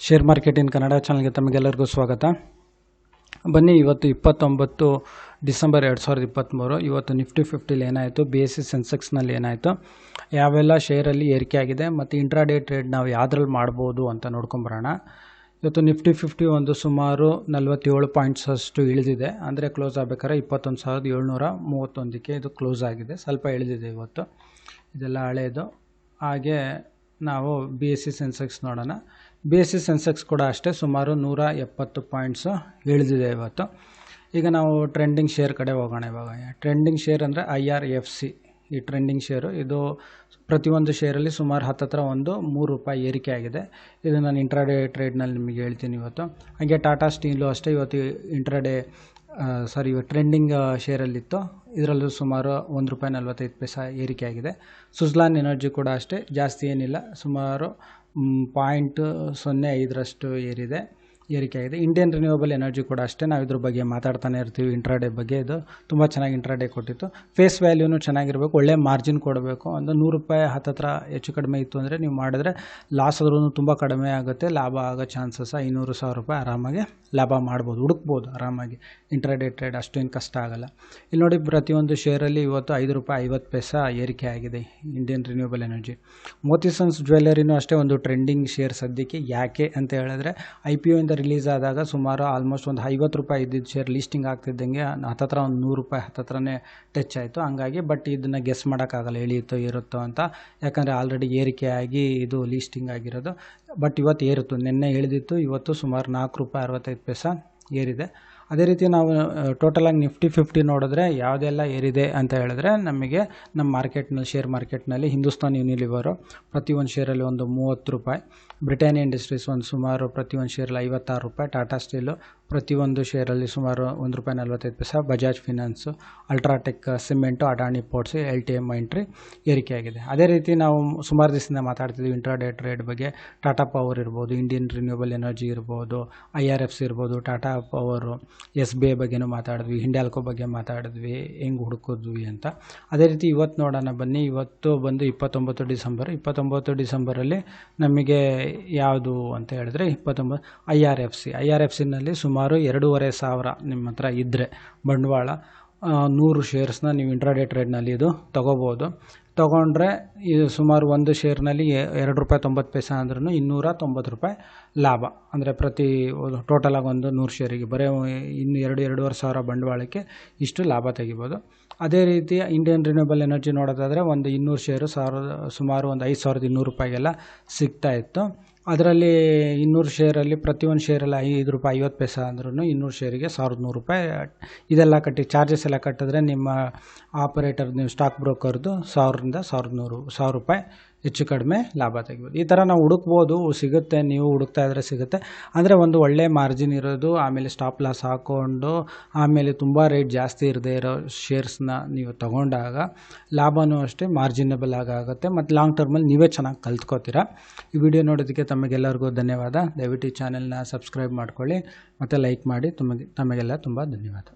Share market in Kannada ಚಾನಲ್ಗೆ ತಮಗೆಲ್ಲರಿಗೂ ಸ್ವಾಗತ. ಬನ್ನಿ, ಇವತ್ತು 29 ಡಿಸೆಂಬರ್ 2023. ಇವತ್ತು ನಿಫ್ಟಿ 50 ಏನಾಯಿತು, BSE ಸೆನ್ಸೆಕ್ಸ್ನಲ್ಲಿ ಏನಾಯಿತು, ಯಾವೆಲ್ಲ ಶೇರಲ್ಲಿ ಏರಿಕೆ ಆಗಿದೆ ಮತ್ತು ಇಂಟ್ರಾಡೇ ಟ್ರೇಡ್ ನಾವು ಯಾವುದ್ರಲ್ಲಿ ಮಾಡ್ಬೋದು ಅಂತ ನೋಡ್ಕೊಂಬರೋಣ. ಇವತ್ತು ನಿಫ್ಟಿ 50 ಒಂದು ಸುಮಾರು 47 ಪಾಯಿಂಟ್ಸ್ ಅಷ್ಟು ಇಳಿದಿದೆ. ಅಂದರೆ ಕ್ಲೋಸ್ ಆಗಬೇಕಾದ್ರೆ 21,731ಕ್ಕೆ ಇದು ಕ್ಲೋಸ್ ಆಗಿದೆ. ಸ್ವಲ್ಪ ಇಳಿದಿದೆ ಇವತ್ತು, ಇದೆಲ್ಲ ಹಳೆಯದು. ಹಾಗೆ ನಾವು BSE ಸೆನ್ಸೆಕ್ಸ್ ನೋಡೋಣ. BSE ಸೆನ್ಸೆಕ್ಸ್ ಕೂಡ ಅಷ್ಟೇ ಸುಮಾರು 170 ಪಾಯಿಂಟ್ಸು ಇಳಿದಿದೆ ಇವತ್ತು. ಈಗ ನಾವು ಟ್ರೆಂಡಿಂಗ್ ಶೇರ್ ಕಡೆ ಹೋಗೋಣ. ಇವಾಗ ಟ್ರೆಂಡಿಂಗ್ ಶೇರ್ ಅಂದರೆ IRFC. ಈ ಟ್ರೆಂಡಿಂಗ್ ಶೇರು ಇದು ಪ್ರತಿಯೊಂದು ಶೇರಲ್ಲಿ ಸುಮಾರು ಹತ್ತತ್ರ ಒಂದು ₹3 ಏರಿಕೆ ಆಗಿದೆ. ಇದು ನಾನು ಇಂಟ್ರಾಡೇ ಟ್ರೇಡ್ನಲ್ಲಿ ನಿಮಗೆ ಹೇಳ್ತೀನಿ ಇವತ್ತು. ಹಾಗೆ ಟಾಟಾ ಸ್ಟೀಲು ಅಷ್ಟೇ ಇವತ್ತು ಟ್ರೆಂಡಿಂಗ್ ಶೇರಲ್ಲಿತ್ತು. ಇದರಲ್ಲೂ ಸುಮಾರು ₹1.45 ಏರಿಕೆ ಆಗಿದೆ. ಸುಜ್ಲಾನ್ ಎನರ್ಜಿ ಕೂಡ ಅಷ್ಟೇ, ಜಾಸ್ತಿ ಏನಿಲ್ಲ, ಸುಮಾರು 0.05 ಏರಿಕೆ ಆಗಿದೆ. ಇಂಡಿಯನ್ ರಿನ್ಯೂವಬಲ್ ಎನರ್ಜಿ ಕೂಡ ಅಷ್ಟೇ, ನಾವು ಇದ್ರ ಬಗ್ಗೆ ಮಾತಾಡ್ತಾನೆ ಇರ್ತೀವಿ. ಇಂಟ್ರಾಡೇ ಬಗ್ಗೆ ಇದು ತುಂಬ ಚೆನ್ನಾಗಿ ಇಂಟ್ರಾಡೇ ಕೊಟ್ಟಿತ್ತು. ಫೇಸ್ ವ್ಯಾಲ್ಯೂನು ಚೆನ್ನಾಗಿರಬೇಕು, ಒಳ್ಳೆ ಮಾರ್ಜಿನ್ ಕೊಡಬೇಕು. ಒಂದು ₹100 ಹತ್ತತ್ರ ಹೆಚ್ಚು ಕಡಿಮೆ ಇತ್ತು ಅಂದರೆ ನೀವು ಮಾಡಿದ್ರೆ ಲಾಸ್ ಆದ್ರೂ ತುಂಬ ಕಡಿಮೆ ಆಗುತ್ತೆ, ಲಾಭ ಆಗೋ ಚಾನ್ಸಸ್ ₹500,000 ಆರಾಮಾಗಿ ಲಾಭ ಮಾಡ್ಬೋದು, ಹುಡುಕ್ಬೋದು ಆರಾಮಾಗಿ. ಇಂಟ್ರಾಡೇ ಟ್ರೇಡ್ ಅಷ್ಟೇನು ಕಷ್ಟ ಆಗಲ್ಲ. ಇಲ್ಲಿ ನೋಡಿ, ಪ್ರತಿಯೊಂದು ಶೇರಲ್ಲಿ ಇವತ್ತು ₹5.50 ಏರಿಕೆ ಆಗಿದೆ ಇಂಡಿಯನ್ ರಿನ್ಯೂವಬಲ್ ಎನರ್ಜಿ. ಮೋತಿಸನ್ಸ್ ಜ್ಯುವೆಲ್ಲರಿನೂ ಅಷ್ಟೇ ಒಂದು ಟ್ರೆಂಡಿಂಗ್ ಶೇರ್ ಸದ್ಯಕ್ಕೆ. ಯಾಕೆ ಅಂತ ಹೇಳಿದ್ರೆ IPO ಇಂದ ರಿಲೀಸ್ ಆದಾಗ ಸುಮಾರು ಆಲ್ಮೋಸ್ಟ್ ಒಂದು ₹50 ಇದ್ದಿದ್ದು ಶೇರ್ ಲೀಸ್ಟಿಂಗ್ ಆಗ್ತಿದ್ದಂಗೆ ಹತ್ತತ್ರ ಒಂದು ₹100 ಹತ್ತತ್ರನೇ ಟಚ್ ಆಯಿತು. ಹಂಗಾಗಿ ಬಟ್ ಇದನ್ನು ಗೆಸ್ ಮಾಡೋಕ್ಕಾಗಲ್ಲ ಇಳಿಯುತ್ತೋ ಇರುತ್ತೋ ಅಂತ, ಯಾಕಂದರೆ ಆಲ್ರೆಡಿ ಏರಿಕೆ ಆಗಿ ಇದು ಲೀಸ್ಟಿಂಗ್ ಆಗಿರೋದು. ಬಟ್ ಇವತ್ತು ಏರಿತ್ತು, ನಿನ್ನೆ ಇಳಿದಿತ್ತು, ಇವತ್ತು ಸುಮಾರು ₹4.65 ಏರಿದೆ. ಅದೇ ರೀತಿ ನಾವು ಟೋಟಲಾಗಿ ನಿಫ್ಟಿ 50 ನೋಡಿದ್ರೆ ಯಾವುದೆಲ್ಲ ಏರಿದೆ ಅಂತ ಹೇಳಿದ್ರೆ, ನಮಗೆ ನಮ್ಮ ಮಾರ್ಕೆಟ್ನಲ್ಲಿ ಶೇರ್ ಮಾರ್ಕೆಟ್ನಲ್ಲಿ ಹಿಂದೂಸ್ತಾನ್ ಯೂನಿಲಿವರು ಪ್ರತಿಯೊಂದು ಶೇರಲ್ಲಿ ಒಂದು ₹30, ಬ್ರಿಟಾನಿಯಾ ಇಂಡಸ್ಟ್ರೀಸ್ ಒಂದು ಸುಮಾರು ಪ್ರತಿಯೊಂದು ಶೇರಲ್ಲಿ ₹56, ಟಾಟಾ ಸ್ಟೀಲು ಪ್ರತಿಯೊಂದು ಶೇರಲ್ಲಿ ಸುಮಾರು ₹1.45, Bajaj finance, UltraTech cement, Adani ports, LTM Mindtree ಏರಿಕೆಯಾಗಿದೆ. ಅದೇ ರೀತಿ ನಾವು ಸುಮಾರು ದಿವಸದಿಂದ ಮಾತಾಡ್ತಿದ್ವಿ ಇಂಟ್ರಾಡೇ ಟ್ರೇಡ್ ಬಗ್ಗೆ. ಟಾಟಾ ಪವರ್ ಇರ್ಬೋದು, ಇಂಡಿಯನ್ ರಿನ್ಯೂವಬಲ್ ಎನರ್ಜಿ ಇರ್ಬೋದು, IRFC ಇರ್ಬೋದು, ಟಾಟಾ ಪವರು, SBI ಬಗ್ಗೆನೂ ಮಾತಾಡಿದ್ವಿ, ಹಿಂಡ್ಯಾಲ್ಕೋ ಬಗ್ಗೆ ಮಾತಾಡಿದ್ವಿ, ಹೆಂಗೆ ಹುಡುಕಿದ್ವಿ ಅಂತ. ಅದೇ ರೀತಿ ಇವತ್ತು ನೋಡೋಣ ಬನ್ನಿ. ಇವತ್ತು ಬಂದು 29 ಡಿಸೆಂಬರಲ್ಲಿ ನಮಗೆ ಯಾವುದು ಅಂತ ಹೇಳಿದ್ರೆ IRFCನಲ್ಲಿ ಸುಮಾರು 2,500 ನಿಮ್ಮ ಹತ್ರ ಇದ್ದರೆ ಬಂಡವಾಳ 100 ಶೇರ್ಸ್ನ ನೀವು ಇಂಟ್ರಾಡೇ ಟ್ರೇಡ್ನಲ್ಲಿ ಇದು ತೊಗೋಬೋದು. ತೊಗೊಂಡ್ರೆ ಇದು ಸುಮಾರು ಒಂದು ಶೇರ್ನಲ್ಲಿ ₹2.90 ಅಂದ್ರೂ ₹290 ಲಾಭ. ಅಂದರೆ ಪ್ರತಿ ಟೋಟಲಾಗಿ ಒಂದು 100 ಶೇರಿಗೆ ಬರೀ 2,500 ಸಾವಿರ ಬಂಡವಾಳಕ್ಕೆ ಇಷ್ಟು ಲಾಭ ತೆಗಿಬೋದು. ಅದೇ ರೀತಿ ಇಂಡಿಯನ್ ರಿನ್ಯೂವಬಲ್ ಎನರ್ಜಿ ನೋಡೋದಾದರೆ ಒಂದು 200 ಶೇರು ಸುಮಾರು ಒಂದು ₹5,200 ಸಿಗ್ತಾಯಿತ್ತು. ಅದರಲ್ಲಿ 200 ಶೇರಲ್ಲಿ ಪ್ರತಿಯೊಂದು ಶೇರಲ್ಲಿ ₹5.50 ಅಂದ್ರೂ 200 ಶೇರಿಗೆ ₹1,100. ಇದೆಲ್ಲ ಕಟ್ಟಿ ಚಾರ್ಜಸ್ ಎಲ್ಲ ಕಟ್ಟಿದ್ರೆ ನಿಮ್ಮ ಆಪರೇಟರ್, ನೀವು ಸ್ಟಾಕ್ ಬ್ರೋಕರ್ದು ₹1,000 ಹೆಚ್ಚು ಕಡಿಮೆ ಲಾಭ ತೆಗಿಬೋದು. ಈ ಥರ ನಾವು ಹುಡುಕ್ಬೋದು, ಸಿಗುತ್ತೆ. ನೀವು ಹುಡುಕ್ತಾ ಇದ್ರೆ ಸಿಗುತ್ತೆ. ಅಂದರೆ ಒಂದು ಒಳ್ಳೆ ಮಾರ್ಜಿನ್ ಇರೋದು, ಆಮೇಲೆ ಸ್ಟಾಪ್ ಲಾಸ್ ಹಾಕ್ಕೊಂಡು, ಆಮೇಲೆ ತುಂಬ ರೇಟ್ ಜಾಸ್ತಿ ಇರದೇ ಇರೋ ಶೇರ್ಸ್ನ ನೀವು ತೊಗೊಂಡಾಗ ಲಾಭನೂ ಅಷ್ಟೇ ಮಾರ್ಜಿನಬಲ್ ಆಗುತ್ತೆ ಮತ್ತು ಲಾಂಗ್ ಟರ್ಮಲ್ಲಿ ನೀವೇ ಚೆನ್ನಾಗಿ ಕಲ್ತ್ಕೋತೀರಾ. ಈ ವಿಡಿಯೋ ನೋಡೋದಕ್ಕೆ ತಮಗೆಲ್ಲರಿಗೂ ಧನ್ಯವಾದ. ದಯವಿಟ್ಟು ಈ ಚಾನೆಲ್ನ ಸಬ್ಸ್ಕ್ರೈಬ್ ಮಾಡ್ಕೊಳ್ಳಿ ಮತ್ತು ಲೈಕ್ ಮಾಡಿ. ತಮಗೆಲ್ಲ ತುಂಬ ಧನ್ಯವಾದ.